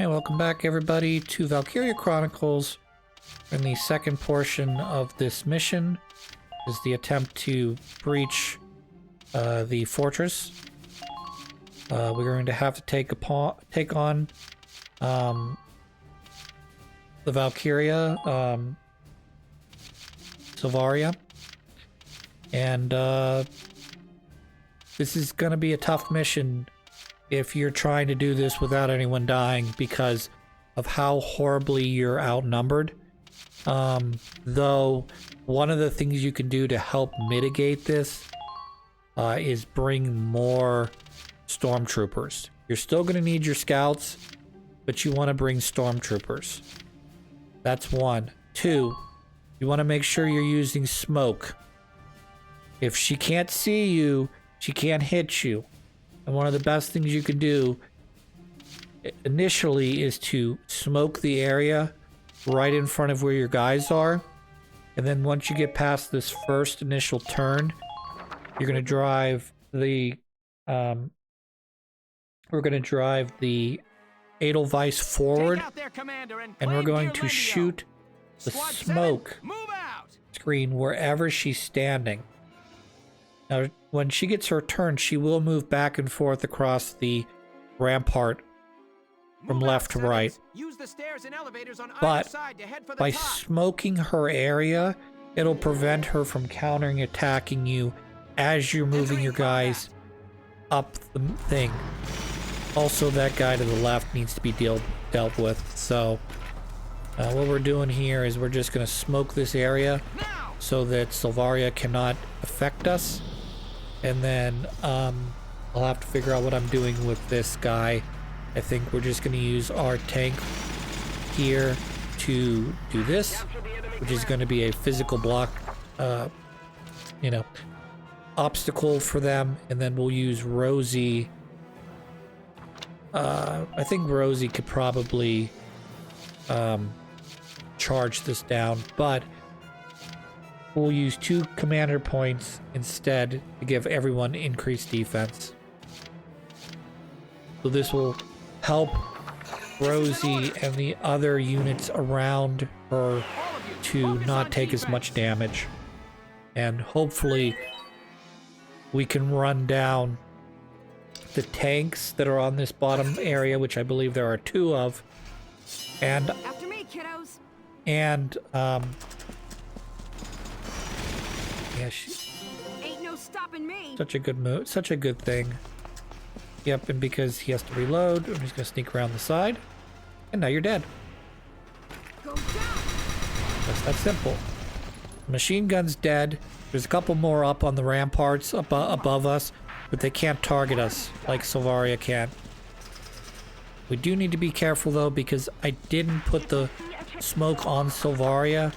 Hey, welcome back everybody to Valkyria Chronicles. In the second portion of this mission is the attempt to breach the fortress. We're going to have to take on the Valkyria Sylvaria, and this is going to be a tough mission if you're trying to do this without anyone dying because of how horribly you're outnumbered. Though one of the things you can do to help mitigate this is bring more stormtroopers. You're still going to need your scouts, but you want to bring stormtroopers. That's one. Two, you want to make sure you're using smoke. If she can't see you, she can't hit you. And one of the best things you can do initially is to smoke the area right in front of where your guys are. And then once you get past this first initial turn, you're going to drive the Edelweiss forward, and we're going to shoot the smoke screen wherever she's standing. Now, when she gets her turn, she will move back and forth across the rampart from left to right. But by smoking her area, it'll prevent her from countering attacking you as you're moving your guys up the thing. Also, that guy to the left needs to be dealt with. So what we're doing here is we're just going to smoke this area so that Sylvaria cannot affect us. And then I'll have to figure out what I'm doing with this guy. I think we're just going to use our tank here to do this, which is going to be a physical block, obstacle for them. And then we'll use Rosie. I think Rosie could probably charge this down, but we'll use 2 commander points instead to give everyone increased defense. So this will help Rosie and the other units around her to not take as much damage. And hopefully we can run down the tanks that are on this bottom area, which I believe there are 2 of. And after me, kiddos. And yeah, ain't no stopping me. Such a good move, such a good thing. Yep, and because he has to reload, I'm just gonna sneak around the side. And now you're dead. Go down. Just that simple. Machine gun's dead. There's a couple more up on the ramparts above us, but they can't target us like Sylvaria can. We do need to be careful though, because I didn't put the smoke on Sylvaria.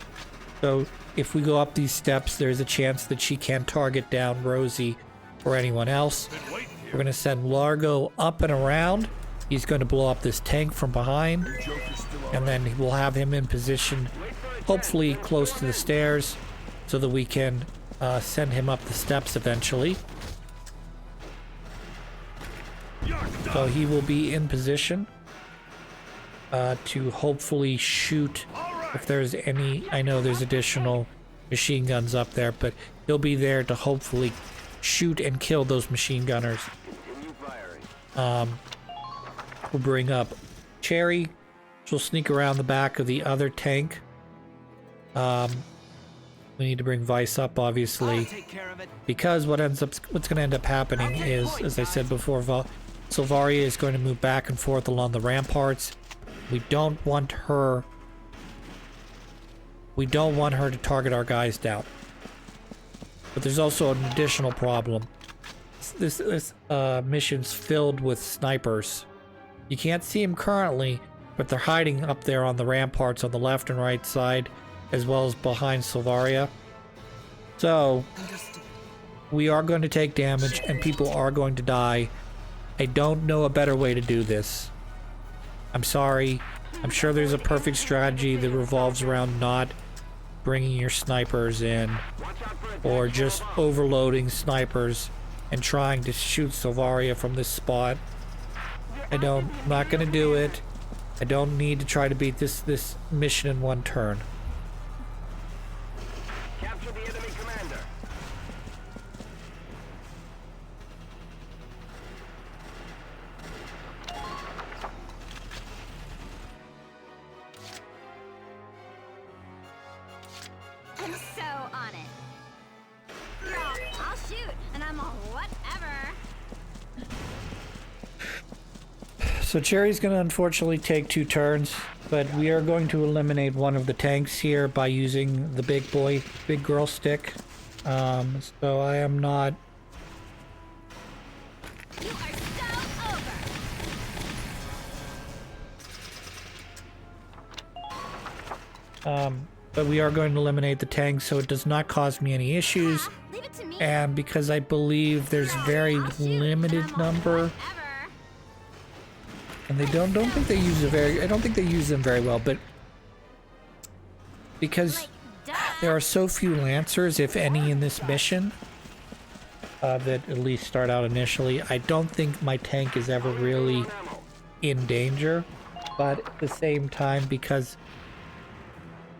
So if we go up these steps, there's a chance that she can target down Rosie or anyone else. We're going to send Largo up and around. He's going to blow up this tank from behind. And then we'll have him in position, hopefully close to the stairs, so that we can send him up the steps eventually. So he will be in position to hopefully shoot if there's any. I know there's additional machine guns up there, but he'll be there to hopefully shoot and kill those machine gunners. We'll bring up Cherry. She'll sneak around the back of the other tank. We need to bring Vice up, obviously, because what's going to end up happening is, as I said before, Sylvaria is going to move back and forth along the ramparts. We don't want her to target our guys down. But there's also an additional problem. This mission's filled with snipers. You can't see them currently, but they're hiding up there on the ramparts on the left and right side, as well as behind Sylvaria. So we are going to take damage and people are going to die. I don't know a better way to do this. I'm sorry. I'm sure there's a perfect strategy that revolves around not bringing your snipers in, or just overloading snipers and trying to shoot Sylvaria from this spot. I'm not gonna do it. I don't need to try to beat this mission in one turn. Capture the enemy commander. I'm so on it. No, I'll shoot, and I'm all whatever. So Cherry's going to unfortunately take 2 turns, but we are going to eliminate one of the tanks here by using the big girl stick. So I am not... You are so over. But we are going to eliminate the tank so it does not cause me any issues. Leave it to me. And because I believe there's very I'll shoot, limited and I'm all number... whatever. And they don't think they use I don't think they use them very well, but because Like, duh. there are so few Lancers, if any, in this mission, that at least start out initially, I don't think my tank is ever really in danger. But at the same time, because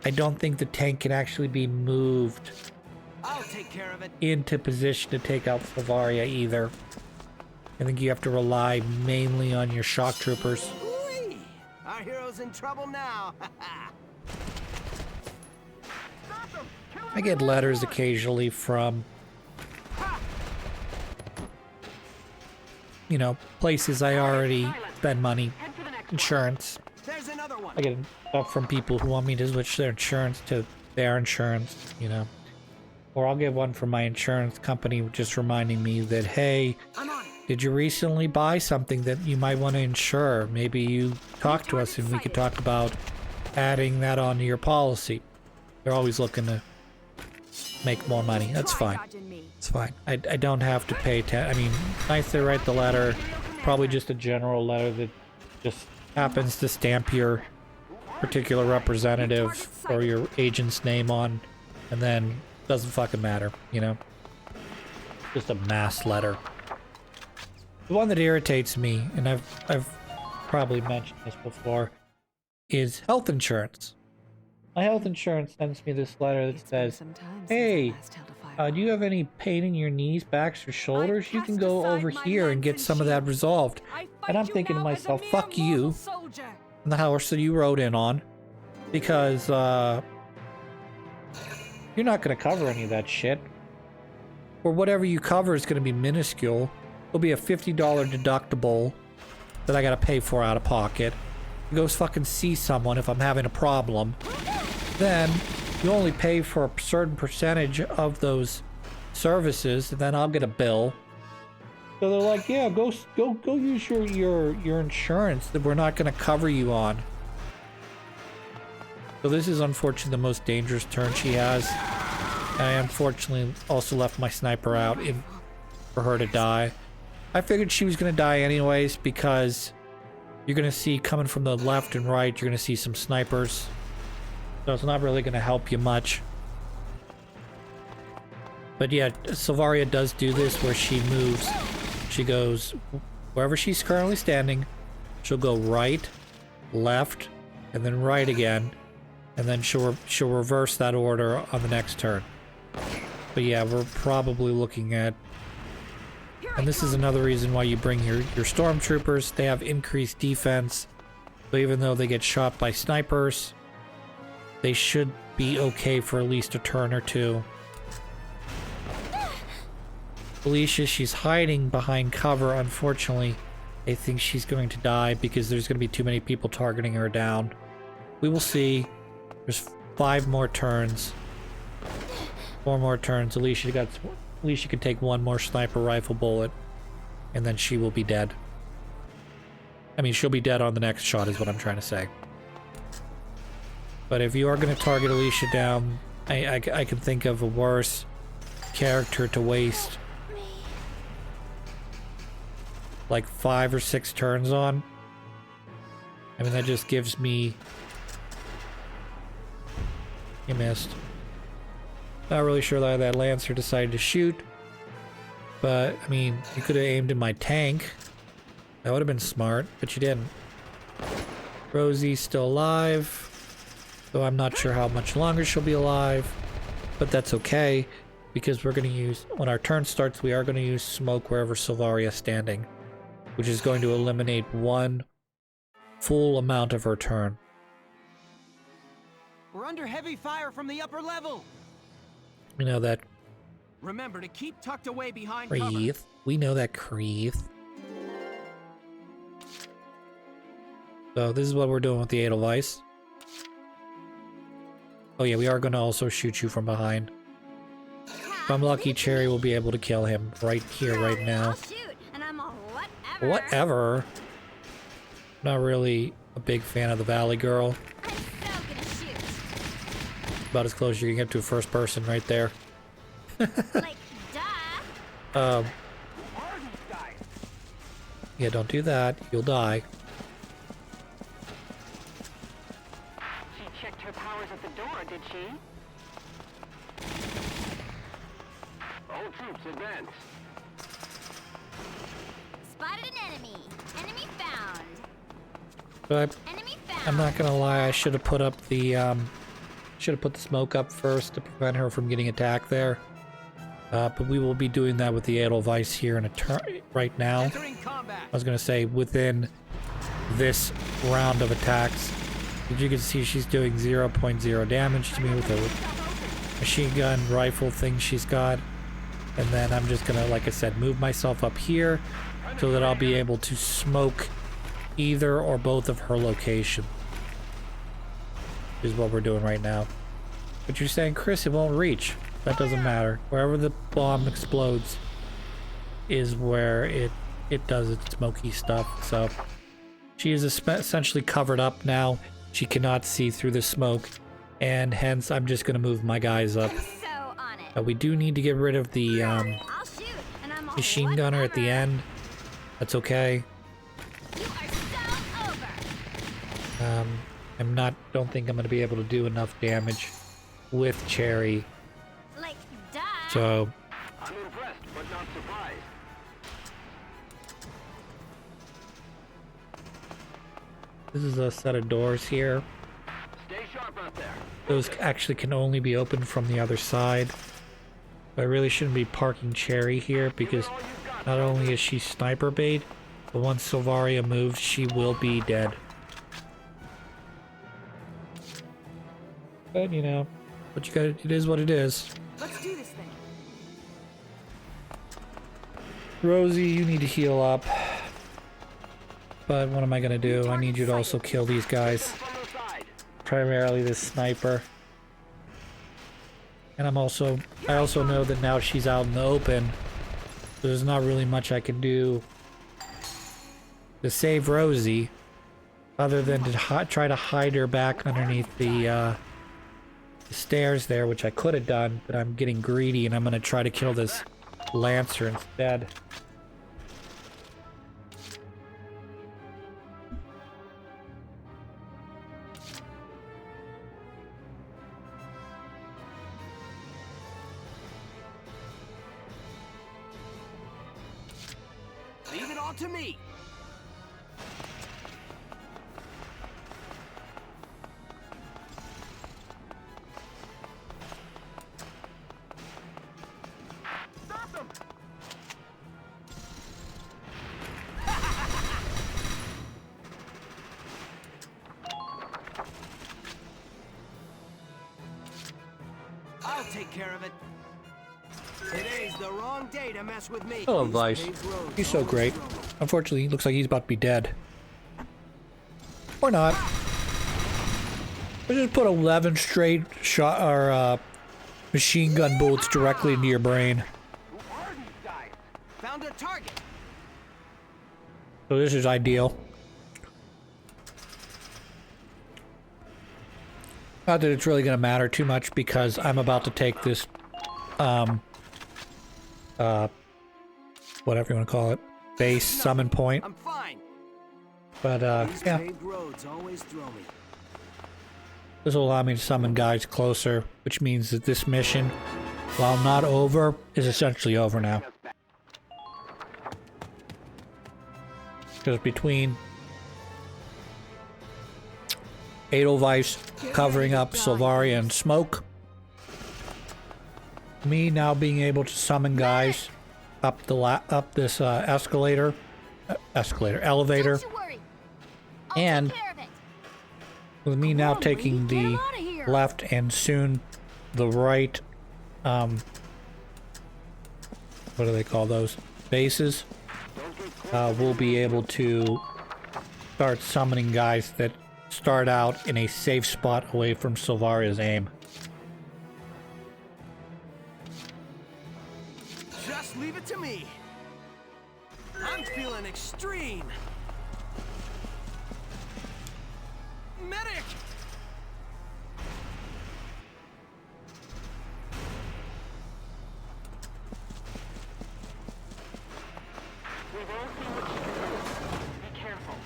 I don't think the tank can actually be moved I'll take care of it. into position to take out Valkyria either. I think you have to rely mainly on your shock troopers. Whee! Our hero's in trouble now. I get letters occasionally from, you know, places I already spend money, insurance. There's another one. I get stuff from people who want me to switch their insurance to their insurance, you know. Or I'll get one from my insurance company just reminding me that, hey, I'm on it. did you recently buy something that you might want to insure? Maybe you talk to us and we could talk about adding that onto your policy. They're always looking to make more money. That's Try fine. dodging me. It's fine. I don't have to pay I mean, nice they write the letter. Probably just a general letter that just happens to stamp your particular representative or your agent's name on, and then doesn't fucking matter, you know? Just a mass letter. The one that irritates me, and I've probably mentioned this before, is health insurance. My health insurance sends me this letter that says, hey, do you have any pain in your knees, backs, or shoulders? You can go over here and get some of that resolved. And I'm thinking to myself, fuck you, and the house that you rode in on, because you're not going to cover any of that shit. Or whatever you cover is going to be minuscule. It'll be a $50 deductible that I got to pay for out of pocket. Go fucking see someone if I'm having a problem. Then you only pay for a certain percentage of those services, and then I'll get a bill. So they're like, yeah, go use your insurance that we're not going to cover you on. So this is unfortunately the most dangerous turn she has. And I unfortunately also left my sniper out for her to die. I figured she was going to die anyways, because you're going to see coming from the left and right, you're going to see some snipers. So it's not really going to help you much. But yeah, Valkyria does do this where she moves. She goes wherever she's currently standing. She'll go right, left, and then right again. And then she'll reverse that order on the next turn. But yeah, we're probably looking at... And this is another reason why you bring your stormtroopers. They have increased defense. So even though they get shot by snipers, they should be okay for at least a turn or two. Alicia, she's hiding behind cover. Unfortunately, I think she's going to die because there's going to be too many people targeting her down. We will see. There's 5 more turns. 4 more turns. Alicia can take 1 more sniper rifle bullet, and then she will be dead. I mean, she'll be dead on the next shot is what I'm trying to say. But if you are going to target Alicia down, I can think of a worse character to waste like 5 or 6 turns on. I mean, that just gives me... You missed. Not really sure why that Lancer decided to shoot. But, I mean, you could have aimed at my tank. That would have been smart, but you didn't. Rosie's still alive, though I'm not sure how much longer she'll be alive, but that's okay, because we're going to use, when our turn starts, we are going to use smoke wherever Silvaria's standing, which is going to eliminate one full amount of her turn. We're under heavy fire from the upper level. We know that. Remember to keep tucked away behind cover. Creeth. We know that, Creeth. So this is what we're doing with the Edelweiss. Oh yeah, we are going to also shoot you from behind. If I'm lucky, Cherry will be able to kill him right here, right now. I'll shoot, and I'm a whatever. Whatever. Not really a big fan of the Valley Girl. I'm so gonna shoot. About as close as you can get to a first person right there. Like, duh. Yeah, don't do that. You'll die. She checked her powers at the door, did she? All troops advance. Spotted an enemy. Enemy found. But Enemy found. I'm not gonna lie, I should have put up the smoke up first to prevent her from getting attacked there. But we will be doing that with the Edelweiss here in a turn right now. Entering combat. I was gonna say within this round of attacks. As you can see, she's doing 0.0 damage to me with the machine gun rifle thing she's got. And then I'm just gonna, like I said, move myself up here so that I'll be able to smoke either or both of her location. Is what we're doing right now. But you're saying, Chris, it won't reach. That doesn't matter. Wherever the bomb explodes is where it does its smoky stuff. So she is essentially covered up now. She cannot see through the smoke, and hence I'm just gonna move my guys up. I'm so on it. We do need to get rid of the I'll shoot, and I'm a machine gunner at the whatever. end. That's okay. You are so over. Don't think I'm gonna be able to do enough damage with Cherry. Like, duh. So I'm impressed, but not surprised. this is a set of doors here. Stay sharp out there. Those actually can only be opened from the other side. I really shouldn't be parking Cherry here because not only is she sniper bait, but once Silvaria moves, she will be dead. But you know, what you got, it is what it is. Let's do this thing. Rosie, you need to heal up. But what am I gonna do? I need you to also kill these guys. From the side. Primarily this sniper. And I also know that now she's out in the open. So there's not really much I can do to save Rosie. Other than to try to hide her back underneath the stairs there, which I could have done. But I'm getting greedy and I'm gonna try to kill this Lancer instead. Leave it all to me. Stop them! I'll take care of it. Today's the wrong day to mess with me. Hello, These Vice. paved roads He's so always great. throw me. Unfortunately, he looks like he's about to be dead. Or not. Let's just put 11 straight shot or machine gun bullets directly into your brain. Who are these guys? Found a target. So this is ideal. Not that it's really going to matter too much because I'm about to take this, whatever you want to call it, base summon point. I'm fine. But These yeah, paved roads always throw me. this will allow me to summon guys closer, which means that this mission, while not over, is essentially over now. Because between Edelweiss covering up Sylvaria and smoke. Me now being able to summon guys up this elevator, Don't you worry. I'll and take care of it. with me now Come on, taking Brady, get the him outta here. left and soon the right, what do they call those? Bases. We'll be able to start summoning guys that start out in a safe spot away from Sylvaria's aim. Just leave it to me. I'm feeling extreme. Medic! We've all seen what you can do. Be careful.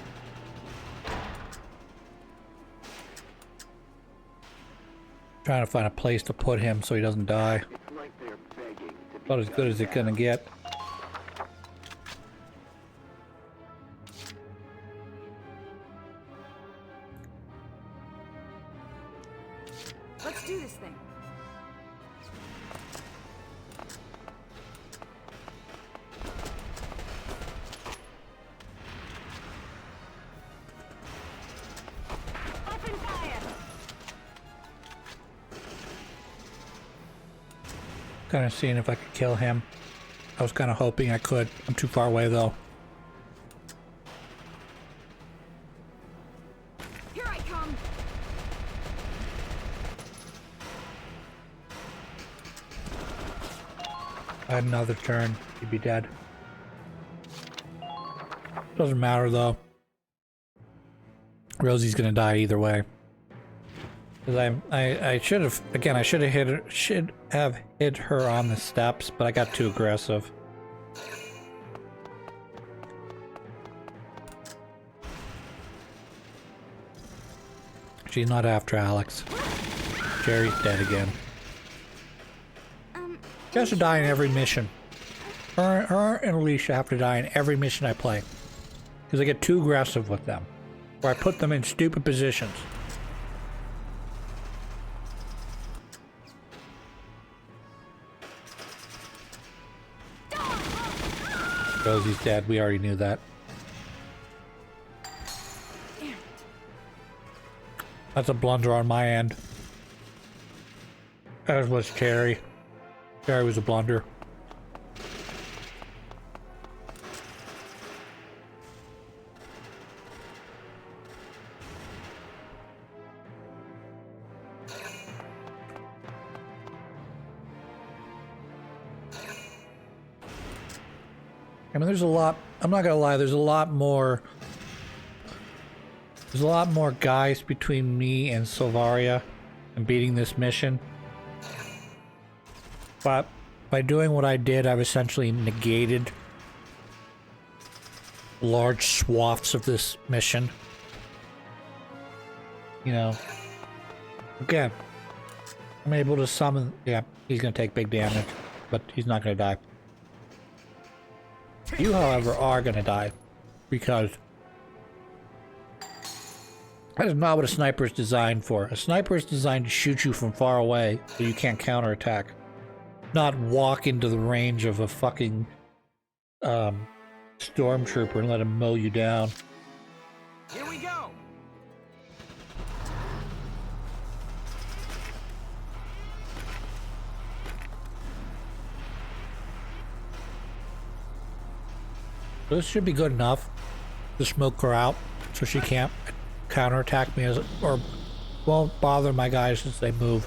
Trying to find a place to put him so he doesn't die. It's like they're begging to be About as good as it's gonna get. Let's do this thing. Open fire! Kind of seeing if I could kill him. I was kind of hoping I could. I'm too far away though. Here I come. I had another turn, he'd be dead. Doesn't matter though. Rosie's gonna die either way. Because I should have, again, I should have hit her on the steps, but I got too aggressive. She's not after Alex. Jerry's dead again. She has to die in every mission. Her and Alicia have to die in every mission I play. Because I get too aggressive with them. Or I put them in stupid positions. Rosie's dead. We already knew that. That's a blunder on my end. As was Cherry. Cherry was a blunder. I mean, there's a lot, I'm not gonna lie, there's a lot more guys between me and Sylvaria and beating this mission. But by doing what I did, I've essentially negated large swaths of this mission. You know, again, I'm able to summon, yeah, he's gonna take big damage, but he's not gonna die. You, however, are gonna die, because that is not what a sniper is designed for. A sniper is designed to shoot you from far away so you can't counterattack. Not walk into the range of a fucking stormtrooper and let him mow you down. Here we go. This should be good enough to smoke her out so she can't counterattack me or won't bother my guys as they move.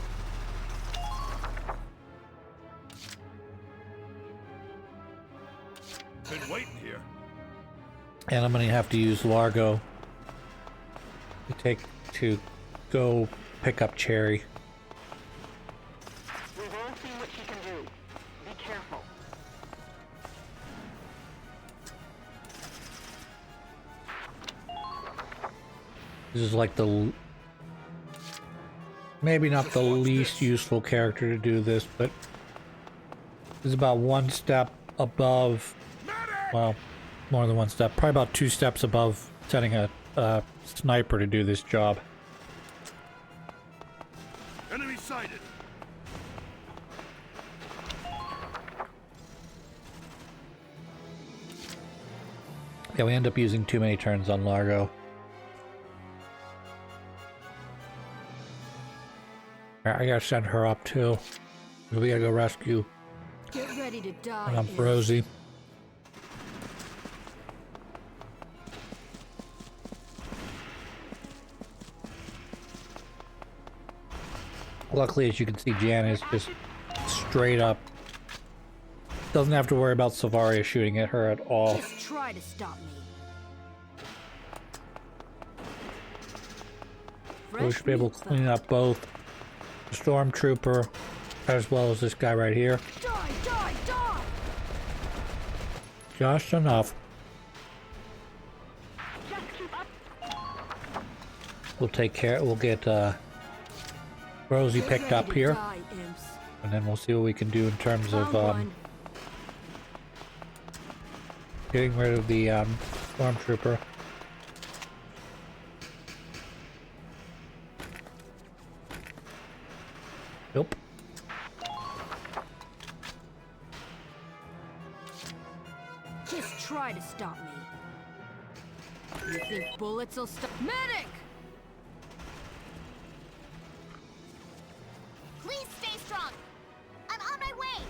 Been waiting here. And I'm gonna have to use Largo to go pick up Cherry. We've all seen what she can do. Be careful. This is like maybe not the least useful character to do this, but this is about one step above, well, more than one step, probably about 2 steps above setting a sniper to do this job. Enemy sighted. Yeah, we end up using too many turns on Largo. Alright, I gotta send her up too. We gotta go rescue Get ready to die. Rosie. Luckily, as you can see, Jan is just straight up. Doesn't have to worry about Savaria shooting at her at all. Just try to stop me. So we should be able to clean up both the Stormtrooper as well as this guy right here. Die, die, die! Just enough. Just keep up. We'll take care. We'll get Rosie Get picked ready up to here, die, imps. and then we'll see what we can do in terms of Found one. getting rid of the Stormtrooper. Nope. Just try to stop me. You think bullets will stop? Medic! Please stay strong. I'm on my way.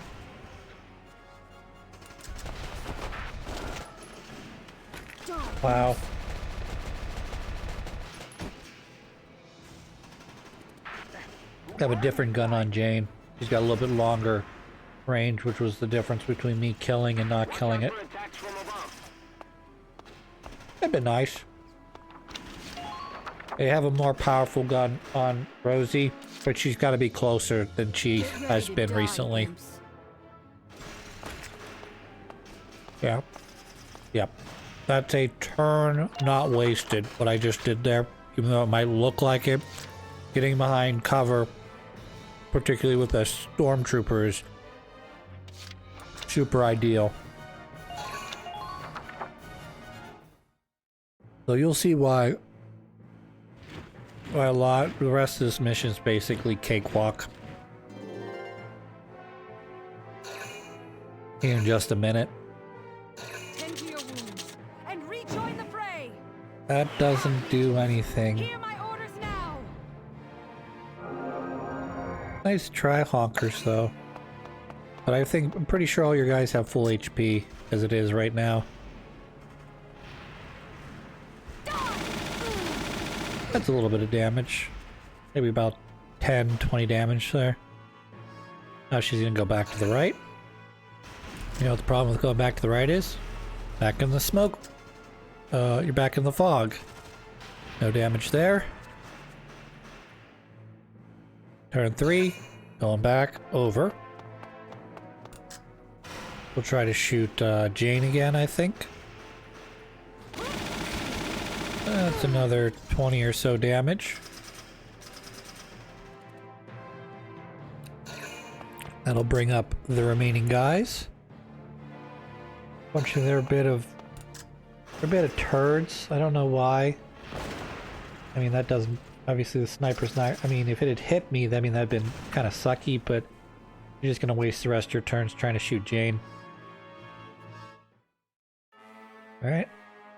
Die. Wow. I have a different gun on Jane. She's got a little bit longer range, which was the difference between me killing and not killing it. For attacks from above. That'd been nice. They have a more powerful gun on Rosie, but she's got to be closer than she Get ready has to been die, recently. imps. Yeah. Yep. That's a turn not wasted, what I just did there. Even though it might look like it, getting behind cover, particularly with the Stormtroopers, super ideal. So you'll see why the rest of this mission is basically cakewalk. In just a minute. Tend to your wounds and rejoin the fray. That doesn't do anything. Hear my orders now. Nice try, honkers, though. But I'm pretty sure all your guys have full HP as it is right now. That's a little bit of damage. Maybe about 10, 20 damage there. Now she's gonna go back to the right. You know what the problem with going back to the right is? Back in the smoke. You're back in the fog. No damage there. Turn 3. Going back over. We'll try to shoot Jane again, I think. That's another 20 or so damage. That'll bring up the remaining guys. Bunch of they're a bit of turds. I don't know why. I mean, that doesn't, obviously the sniper's not, I mean, if it had hit me, I mean, that'd been kind of sucky, but you're just gonna waste the rest of your turns trying to shoot Jane. Alright.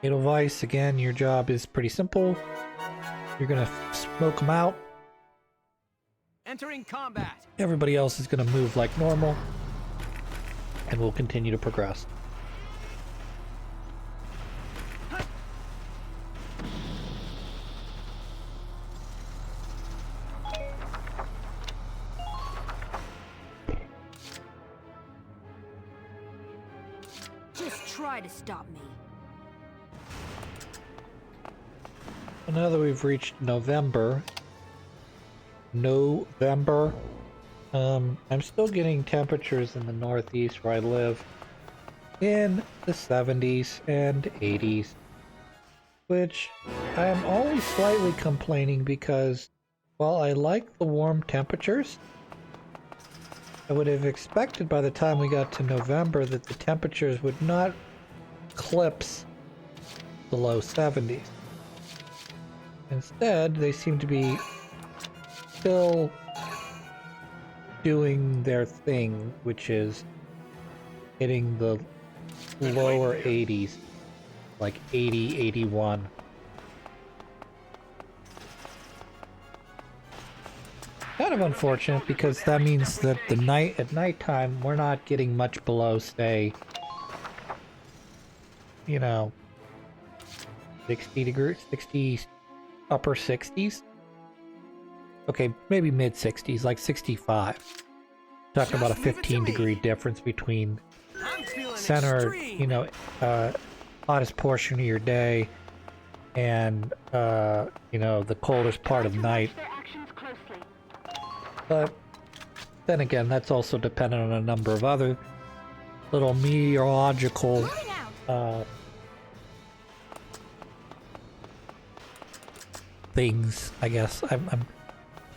Edelweiss, again, your job is pretty simple. You're gonna smoke them out. Entering combat. Everybody else is gonna move like normal. And we'll continue to progress. Just try to stop me. Now that we've reached November, I'm still getting temperatures in the northeast where I live in the 70s and 80s, which I am always slightly complaining because while I like the warm temperatures, I would have expected by the time we got to November that the temperatures would not eclipse the low 70s. Instead, they seem to be still doing their thing, which is hitting the lower 80s, like 80, 81. Kind of unfortunate because that means that at nighttime we're not getting much below, say, you know, 60 degrees, 60, upper 60s. Okay, maybe mid 60s, like 65. Talking about a 15-degree difference between center, you know, hottest portion of your day and, you know, the coldest part of night. But then again, that's also dependent on a number of other little meteorological things, I guess. I'm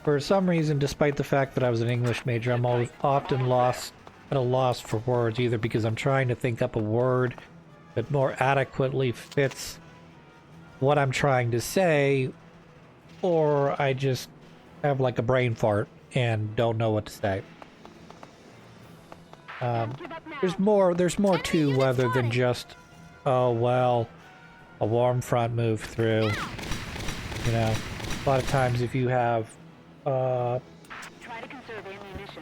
for some reason, despite the fact that I was an English major, I'm always often at a loss for words, either because I'm trying to think up a word that more adequately fits what I'm trying to say, or I just have like a brain fart and don't know what to say. There's more to weather than just, oh well, a warm front moved through. You know, a lot of times if you have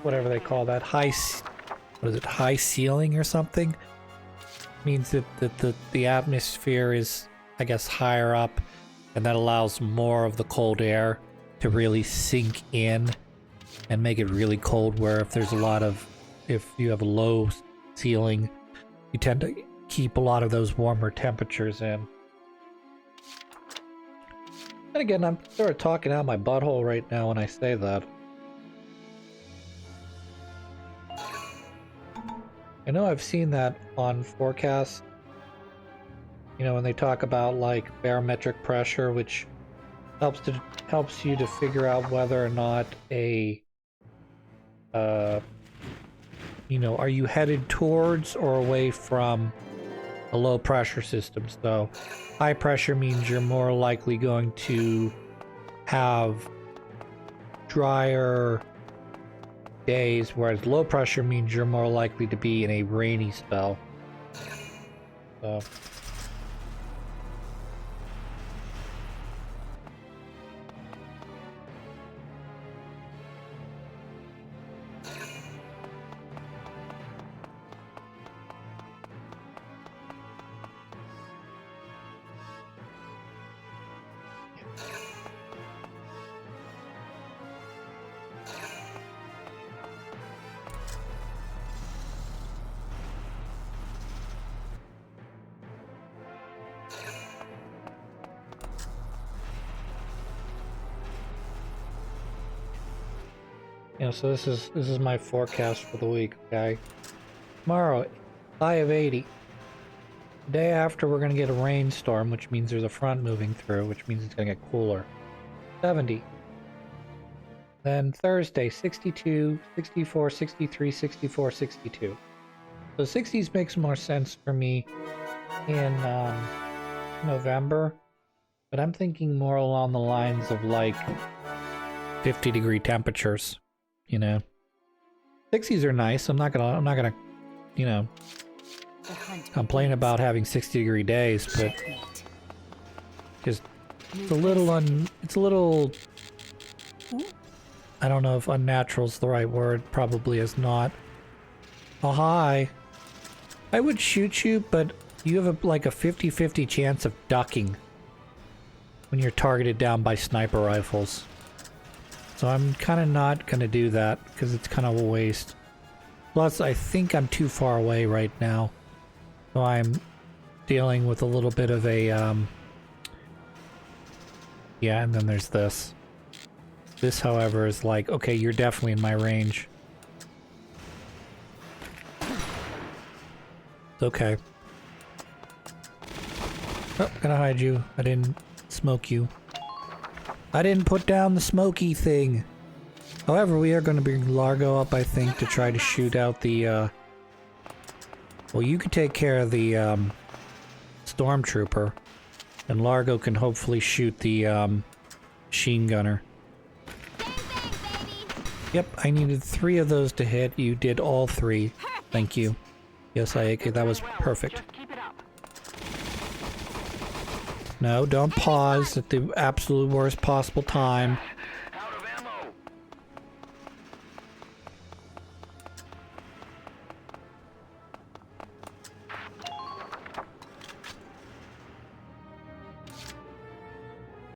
whatever they call that, high ceiling or something, means that the atmosphere is, I guess, higher up, and that allows more of the cold air to really sink in and make it really cold, where if you have a low ceiling, you tend to keep a lot of those warmer temperatures in. And again, I'm sort of talking out my butthole right now when I say that. I know I've seen that on forecasts, you know, when they talk about like barometric pressure, which helps you to figure out whether or not you know, are you headed towards or away from a low pressure system. So high pressure means you're more likely going to have drier days, whereas low pressure means you're more likely to be in a rainy spell. So so this is my forecast for the week, okay? Tomorrow, high of 80. The day after, we're going to get a rainstorm, which means there's a front moving through, which means it's going to get cooler. 70. Then Thursday, 62, 64, 63, 64, 62. So 60s makes more sense for me in November, but I'm thinking more along the lines of like 50-degree temperatures. You know, 60s are nice. I'm not gonna, you know, complain about having 60-degree days, but just it's a little I don't know if unnatural is the right word. Probably is not. Oh, hi. I would shoot you, but you have like a 50-50 chance of ducking when you're targeted down by sniper rifles. So I'm kind of not going to do that, because it's kind of a waste. Plus, I think I'm too far away right now. So I'm dealing with a little bit of a, yeah, and then there's this. This, however, is like, okay, you're definitely in my range. It's okay. Oh, gonna hide you. I didn't smoke you. I didn't put down the smoky thing. However, we are going to bring Largo up, I think, to try to shoot out the, well, you can take care of the, Stormtrooper. And Largo can hopefully shoot the, machine gunner. Bang, bang, baby. Yep, I needed 3 of those to hit. You did all 3. Thank you. Yes, Ayake, that was perfect. Just keep it up. No, don't pause at the absolute worst possible time.